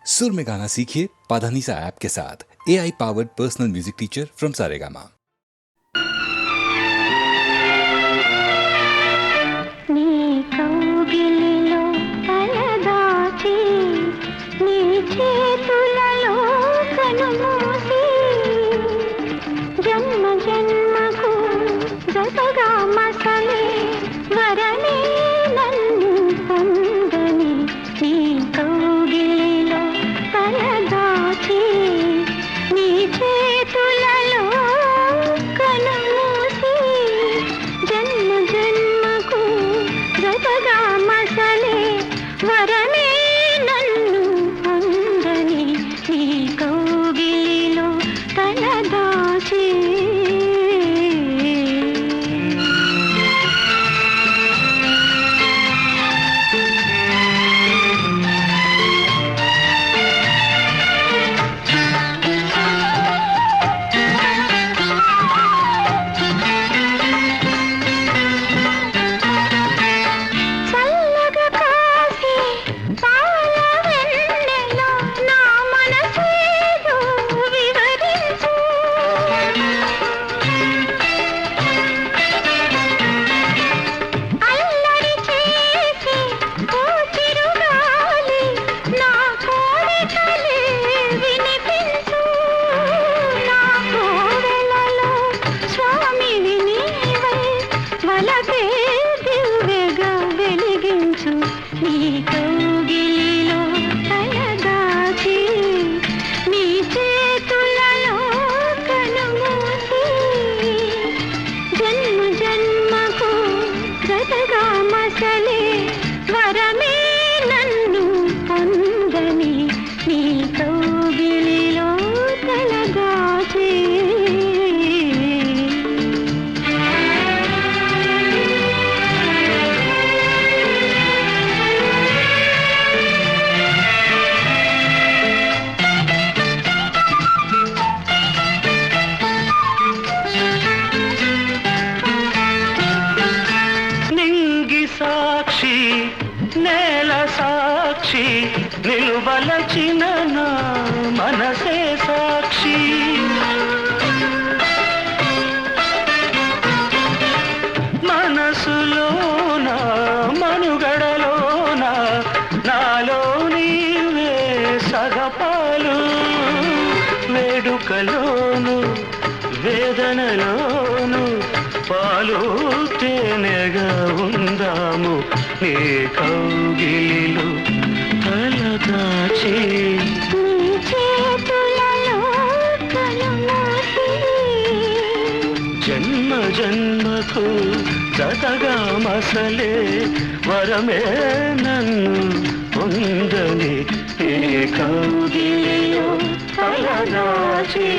सुर में गाना सीखिए पाधानीसा ऐप के साथ। AI powered personal music teacher from Saregama. నిలువలచిన నా మనసే సాక్షి మనసులోన మనుగడలోన నాలో నీవే సగపాలు వేడుకలోను వేదనలోను పాలు తేనెగా ఉందాము నీ కౌగిలిలో తలదాచి జన్మ జన్మకు జతగా మసలే వరమే నన్ను పొందని ఈ కౌగిలిలో తలదాచి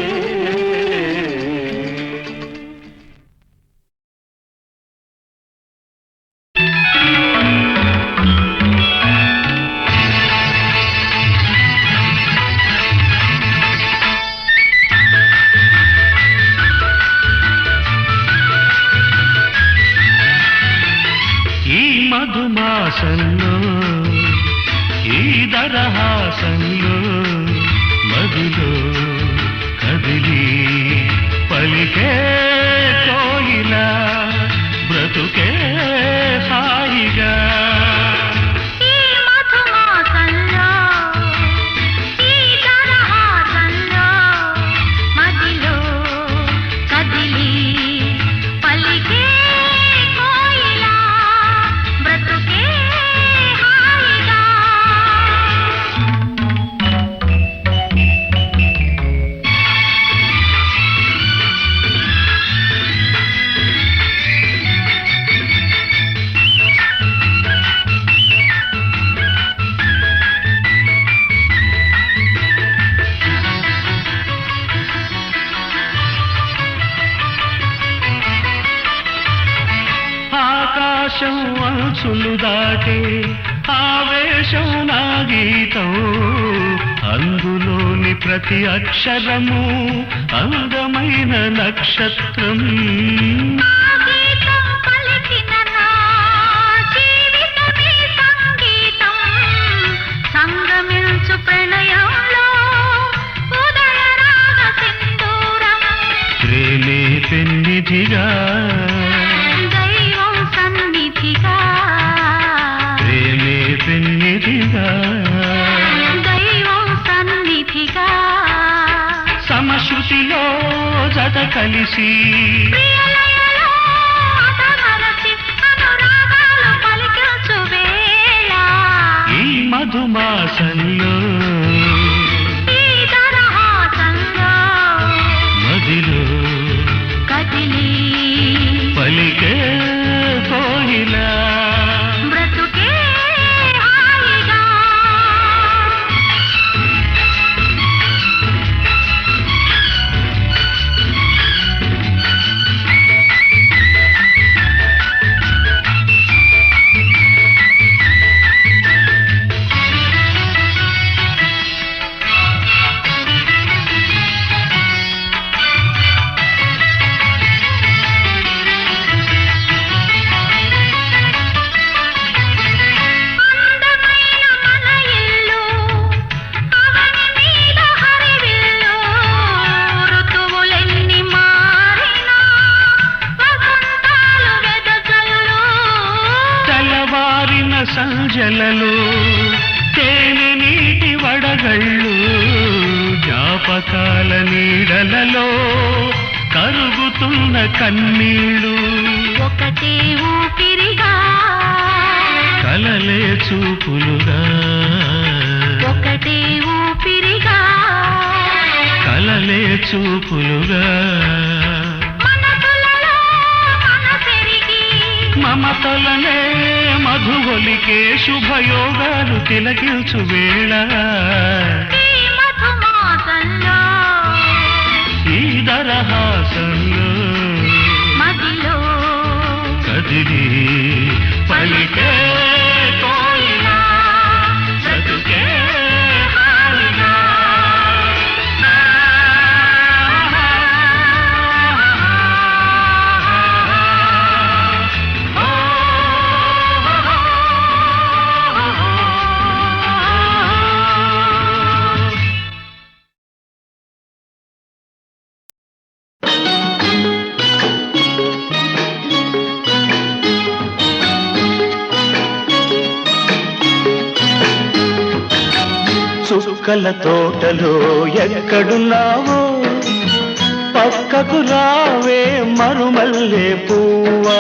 మధుమాసంలో ఈ దరహాసంలో మదిలో కదిలి పలికే కోయిలా బ్రతుకే హాయిగా ఆకాశం అంచులు దాటే ఆవేశం నా గీతం అందులోని ప్రతి అక్షరము అందమైన నక్షత్రం సంగమించు ప్రణయ పెన్నిధిగా దైవం సన్నిధిగా ప్రేమే పెన్నిధిగా దైవం సన్నిధిగా సమశృతిలో జత కలిసి ప్రియలయలో అతమరచి అనురాగాలు పలికించు వేళ ఈ మధుమాసంలో ఈ తరహాసంలో మదిలో కదిలి పలికే కోయిలా బ్రతుకే హాయిగా అందమైన మన ఇల్లు అవని మీద హరివిల్లు ఋతువులెన్ని మారినా వసంతాలు వెదజల్లు తెల్లవారిన సంజలలో తేనె నీటి వడగళ్ళు జ్ఞాపకాల నీడలలో కరుగుతున్న కన్నీళ్ళు ఒకటే ఊపిరిగా కలలే చూపులుగా ఒకటే ఊపిరిగా కలలే చూపులుగా మనసులలో మనసెరిగి మమతలనే మధువలికే శుభయోగాలు తిలకిల్చు వేళ ఈ మధుమాసంలో ఈ దరహాసంలో మదిలో కదిలి పలికే కోయిలా బ్రతుకే హాయిగా. చుక్కల తోటలో ఎక్కడున్నావో పక్కకు రావే మరుమల్లే పువ్వా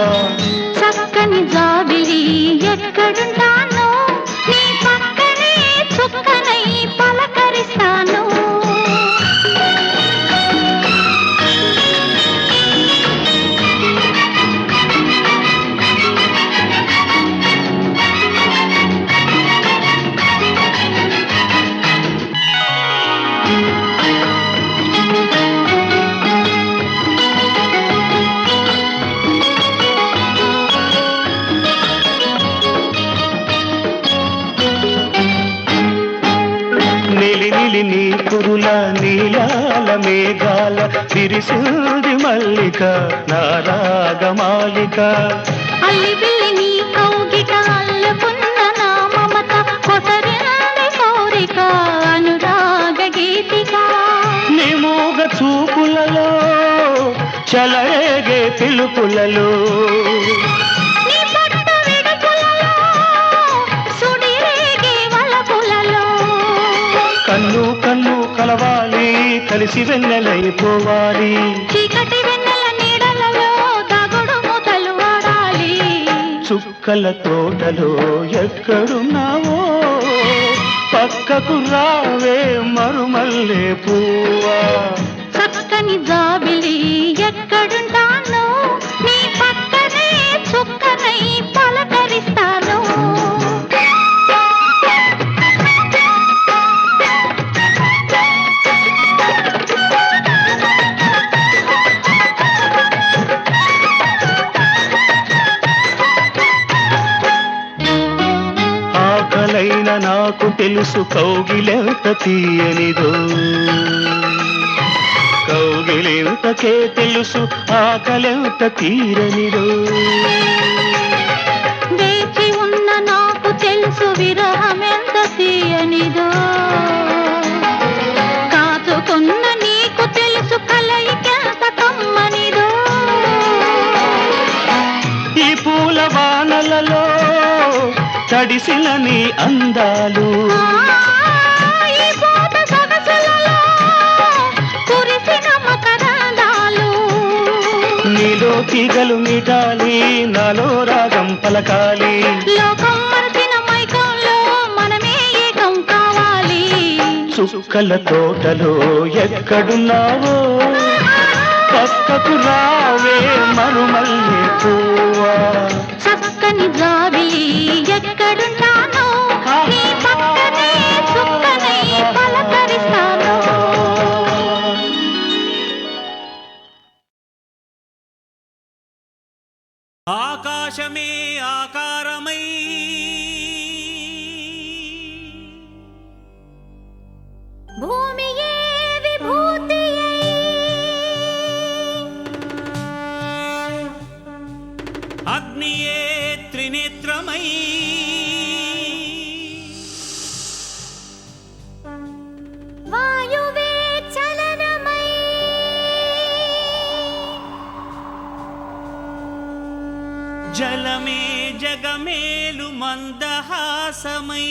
చక్కని జాబిలి ఎక్కడుంటానో నీ పక్కనే చుక్కనై పలకరిస్తాను నిలి నిలి నీ కురుల నీలాల మేఘాల విరిసింది మల్లిక నారాగమాలిక అల్లి బిల్లి నీ కౌగిట అల్లుకున్న నా మమత కొసరింది కోరిక అనురాగ గీతిక నీ మూగ చూపులలో చలరేగే పిలుపులలో నీ పట్టు విడుపులలో సుడిరేగే వలపులలో కన్ను కన్ను కలవాలి కలిసి వెన్నెలైపోవాలి చీకటి వెన్నెల నీడలలో దగుడు ముతలు వాడాలి చుక్కల తోటలో ఎక్కడున్నావో పక్కకు రావే మరుమల్లే పువ్వా చక్కని జాబిలి ఎక్కడుంటానో నీ పక్కనే చుక్కనై పలకరిస్తాను ఆకలైన నాకు తెలుసు కౌగిలెంత తీయనిదో కౌగిలెంతకే తెలుసు ఆకలెంత తీరనిదో వేచి ఉన్న నాకు తెలుసు విరహమెంత తీయనిదో కాచుకున్న నీకు తెలుసు కలయికెంత కమ్మనిదో తడిసిన నీ అందాలు ఈ పూట సొగసులలో కురిసిన మకరందాలు. నీలో తీగలు మీటాలి, నాలో రాగం పలకాలి. లోకం మరచిన మైకంలో మనమే ఏకం కావాలి. చుక్కల తోటలో ఎక్కడున్నావో పక్కకు రావే మరుమల్లె పువ్వా. చక్కని జాబిలి ఎక్కడున్నానో నీ పక్కనే చుక్కనై పలకరిస్తాను. ఆకాశమే ఆకారమై భూమియే విభూతియై అగ్నియే త్రినేత్రమై వాయువే చలనమై జలమే జగమేలు మందహాసమై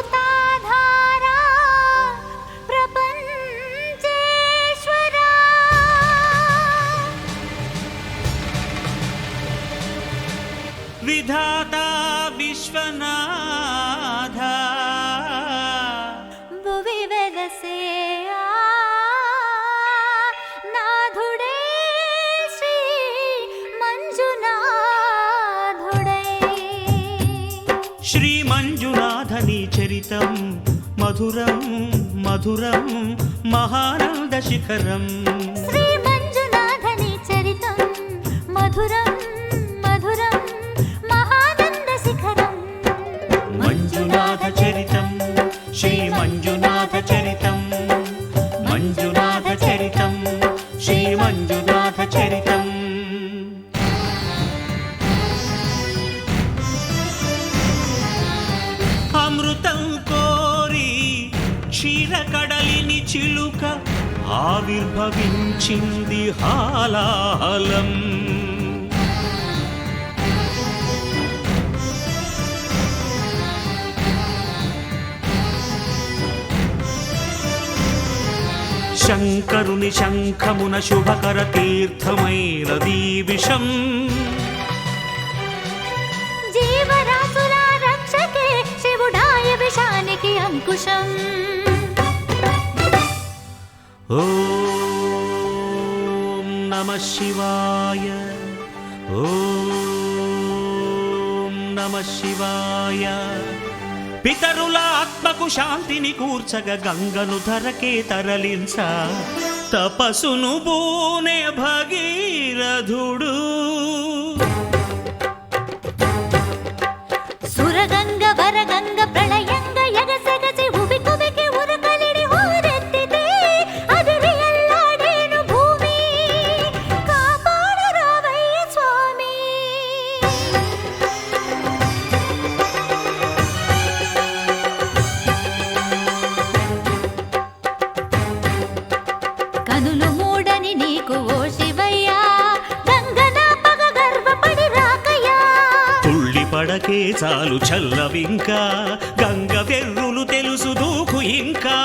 పంచభూతాధారా ప్రపంచేశ్వరా. విధాత విశ్వనాథ భువి వెలసే నాథుడే శ్రీ మంజునాథుడై. శ్రీ మంజునాథని చరితం మధురం మధురం మహానంద శిఖరం. శ్రీ మంజునాథని చరితం మధురం మధురం మహానంద శిఖరం. మంజునాథ చరితం శ్రీ మంజునాథ చరితం మంజునాథ చరితం శ్రీ మంజునాథ చరితం. అమృతం కోరి క్షీరకడలిని చిలుక ఆవిర్భవించింది హాలాహలం. శంకరుని శంఖమున శుభకర తీర్థమైనదీ విషం. జీవరాశుల రక్షకే శివుడాయ విషానికి అంకుశం. ఓం నమః శివాయ ఓం నమః శివాయ. పితరుల ఆత్మకు శాంతిని కూర్చగ గంగను ధరకే తరలించ తపసును బూనే భగీరథుడు. సురగంగ వరగంగ ప్రళయంగ ఎగసెగసి ఉబి కుబికి ఉరకలిడి హోరెత్తితే అదిరి అల్లాడేను భూమి. కాపాడరావయ్య స్వామి. కనులు మూడని నీకు ఓ శివయ్యా, గంగన పగ గర్వపడి రాకయ్యా. తుళ్ళి పడకే చాలు చల్లవింకా, గంగ వెర్రులు తెలుసు దూకు ఇంకా.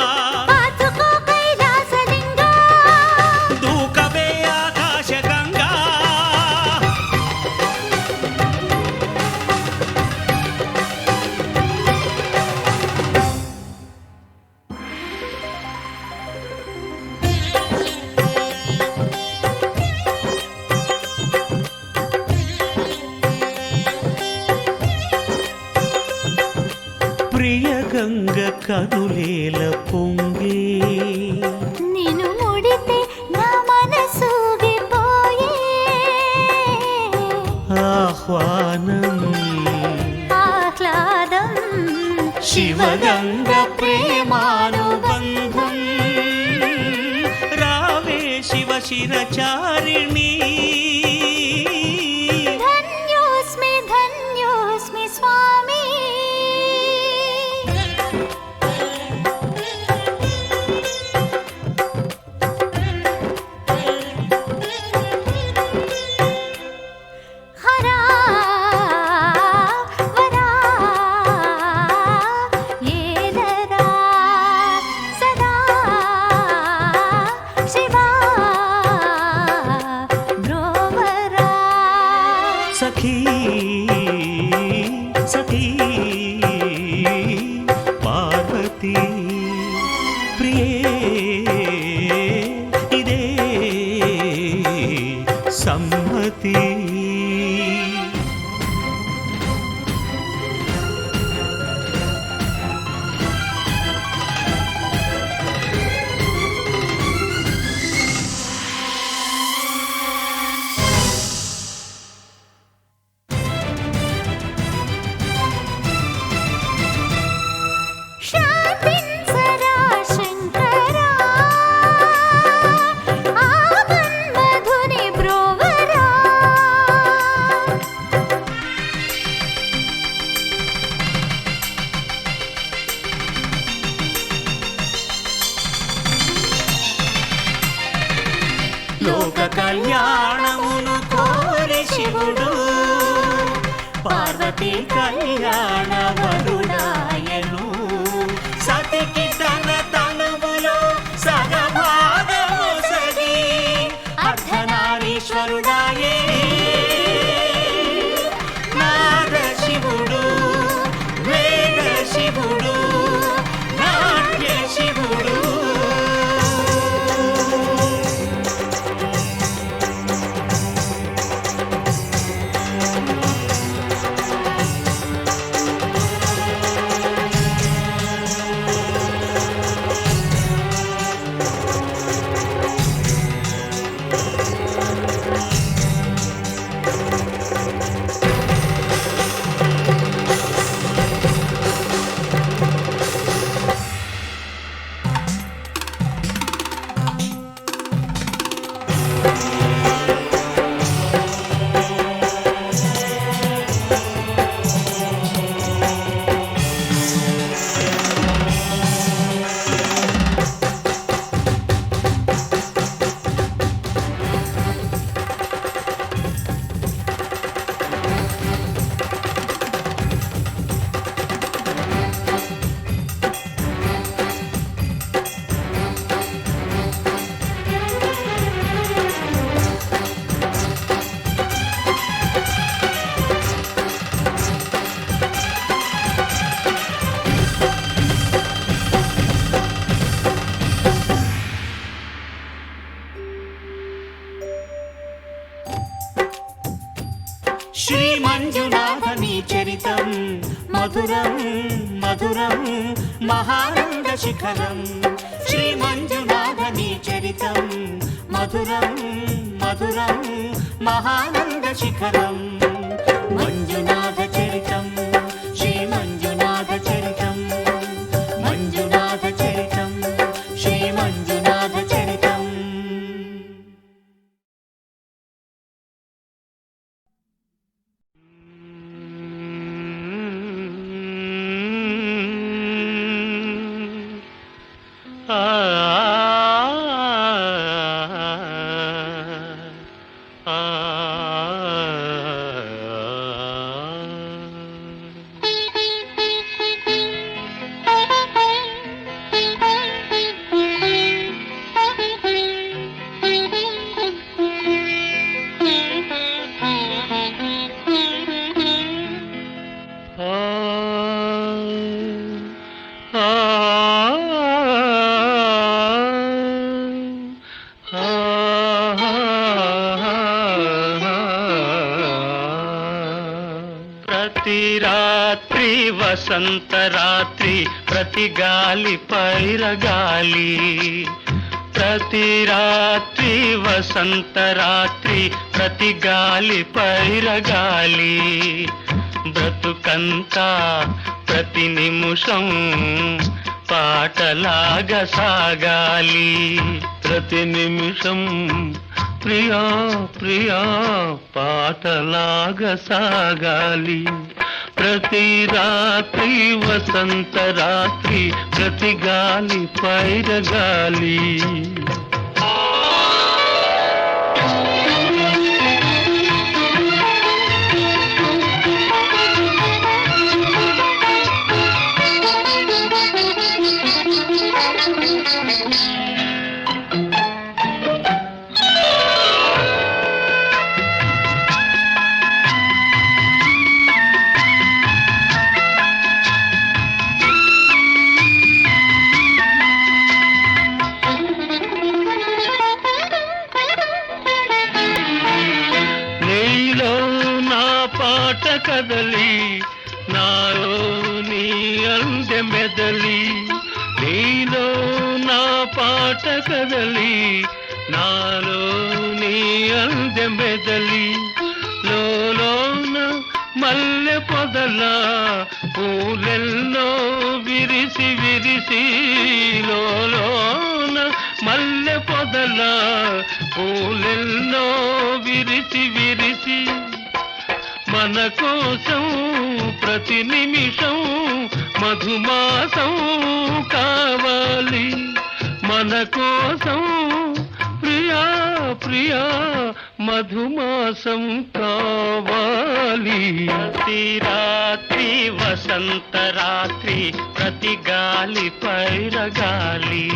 పాతుకో కైలాసలింగా, దూకవే ఆకాశ గంగా. ప్రియ గంగ కనులేల పొంగే, నిన్ను ముడితే నా మనసూగిపోయే. ఆహ్వానం ఆహ్లాదం శివగంగ ప్రేమానుబంధం. రావే శివ శిరచారిణి. ధన్యోస్మి ధన్యోస్మి స్వామి. సఖీ సఖీ పార్వతీ ప్రియే ఇదే సమ్మతి. శాంతించరా శంకరా ఆమన్మధుని బ్రోవరా. లోక కళ్యాణమును కోరి శివుడు పార్వతీ కళ్యాణ వరుడాయను. సతికి తన తనువులో సగభాగము సగి అర్ధనారీశ్వరుడాయే. నాద శివుడు వేద శివుడు నాట్య శివుడు. శ్రీ మంజునాథని చరితం మధురం మధురం మహానంద శిఖరం. శ్రీ మంజునాథని చరితం మధురం మధురం మహానంద శిఖరం. మంజునాథ చరితం శ్రీ మంజునాథ చరితం మంజునాథ చరితం శ్రీ మంజునాథ చరితం. ప్రతి రాత్రి వసంత రాత్రి ప్రతి గాలి పైరగాలి. ప్రతి రాత్రి వసంత రాత్రి ప్రతి గాలి పైరగాలి. బ్రతుకంతా ప్రతి నిమిషం పాటలాగా సాగాలి. ప్రతి నిమిషం ప్రియా ప్రియా పాటలాగా సాగాలి. ప్రతి రాత్రి వసంత రాత్రి ప్రతి గాలి పైరగాలి. పాట కదలి నాలో నీ అందె మెదలి నీలో నా పాట కదలి నాలో నీ అందె మెదలి లోలోన మల్లె పొదల పూలెల్లో విరిసి విరిసి లోలోన మల్లె పొదల పూలెల్లో విరిసి విరిసి మన కోసం ప్రతి నిమిషం మధుమాసం కావాలి మన కోసం ప్రియా ప్రియా మధుమాసం కావాలి ప్రతి రాత్రి వసంత రాత్రి ప్రతి గాలి పైరగాలి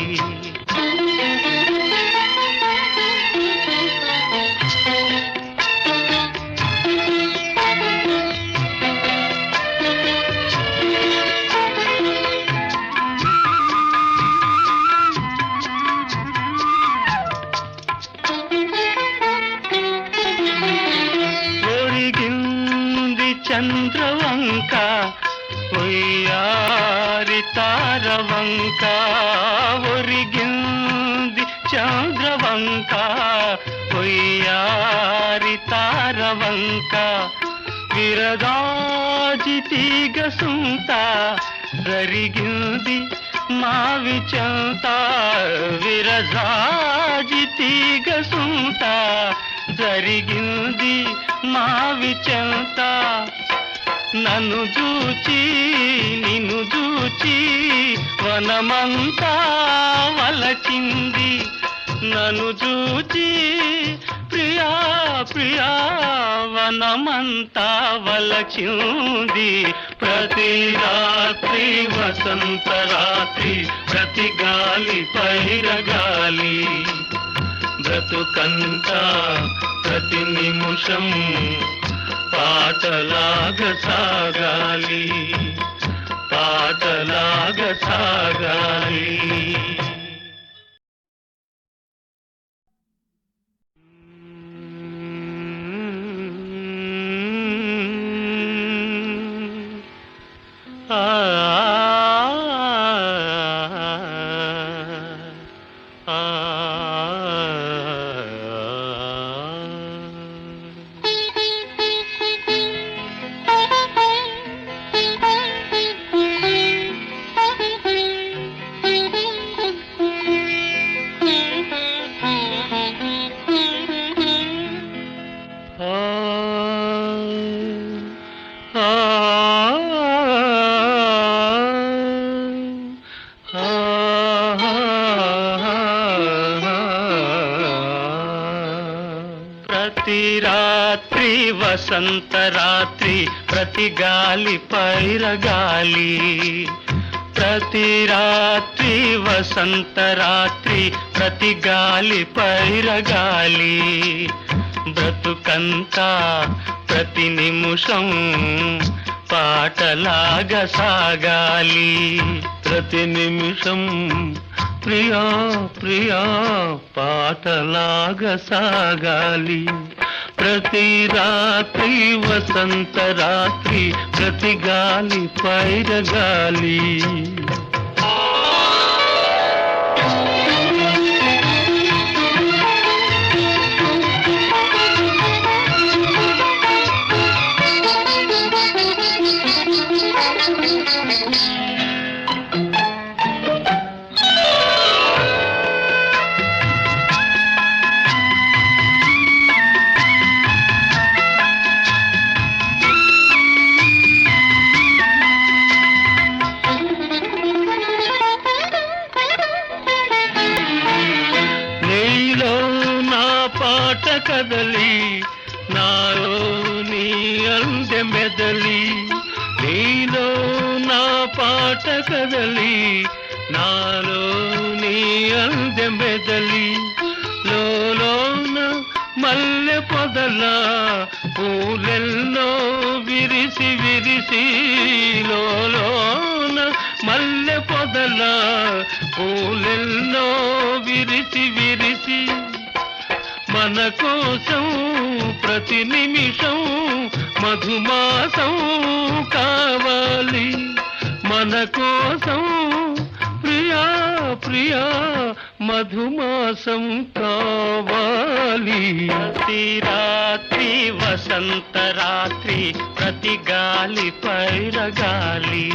చంద్రవంక ఒయ్యారి తారవంక ఒరిగింది చంద్రవంక ఒయ్యారి తారవంక విరగాజి తీగ సుంత జరిగింది మావి చెంత విరజాజి తీగ సుంత జరిగింది మావి చెంత నన్ను చూచి నిన్ను చూచి వనమంతా వలచింది నన్ను చూచి ప్రియా ప్రియా వనమంతా వలచింది ప్రతి రాత్రి వసంత రాత్రి ప్రతి గాలి పైరగాలి బ్రతుకంతా ప్రతి నిమిషం పాటలాగ సాగాలి పాటలాగ సాగాలి ప్రతి రాత్రి వసంత రాత్రి ప్రతి గాలి పైరగాలి ప్రతి రాత్రి వసంత రాత్రి ప్రతి గాలి పైరగాలి బ్రతుకంతా ప్రతి నిమిషం పాటలాగ సాగాలి ప్రతి నిమిషం ప్రియా ప్రియా పాటలాగ సాగాలి ప్రతి రాత్రి వసంత రాత్రి ప్రతి గాలి పైరగాలి పాట కదలి నాలో నీ అందె మెదలి నీలో నా పాట కదలి నాలో నీ అందె మెదలి లోలోన మల్లె పొదల పూలెల్లో విరిసి విరిసి లోలోన మల్లె పొదల పూలెల్లో విరిసి విరిసి మన కోసం ప్రతి నిమిషం మధుమాసం కావాలి మన కోసం ప్రియా ప్రియా మధుమాసం కావాలి. ప్రతి రాత్రి వసంత రాత్రి ప్రతి గాలి పైరగాలి.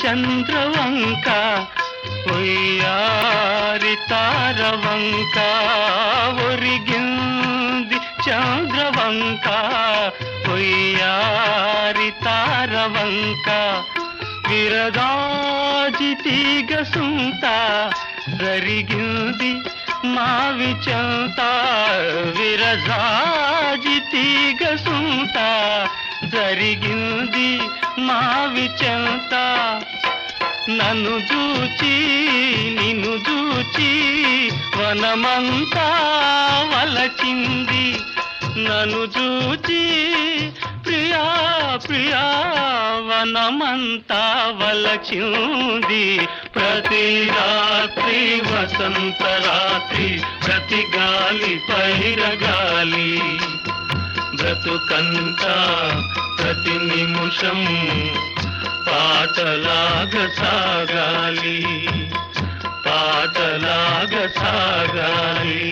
చంద్రవంక ఒయ్యారి తారవంక ఒరిగింది చంద్రవంక ఒయ్యారి తారవంక విరదాజి తీగ సుంత జరిగింది మావి చెంత విరజాజి తీగ సుంత జరిగింది మావి చెంత నన్ను చూచి నిన్ను చూచి వనమంతా వలచింది నన్ను చూచి ప్రియా ప్రియా వనమంతా వలచింది. ప్రతి రాత్రి వసంత రాత్రి ప్రతి గాలి పైరగాలి బ్రతుకంతా ప్రతి నిమిషం పాటలాగ సాగాలి పాటలాగ సాగాలి.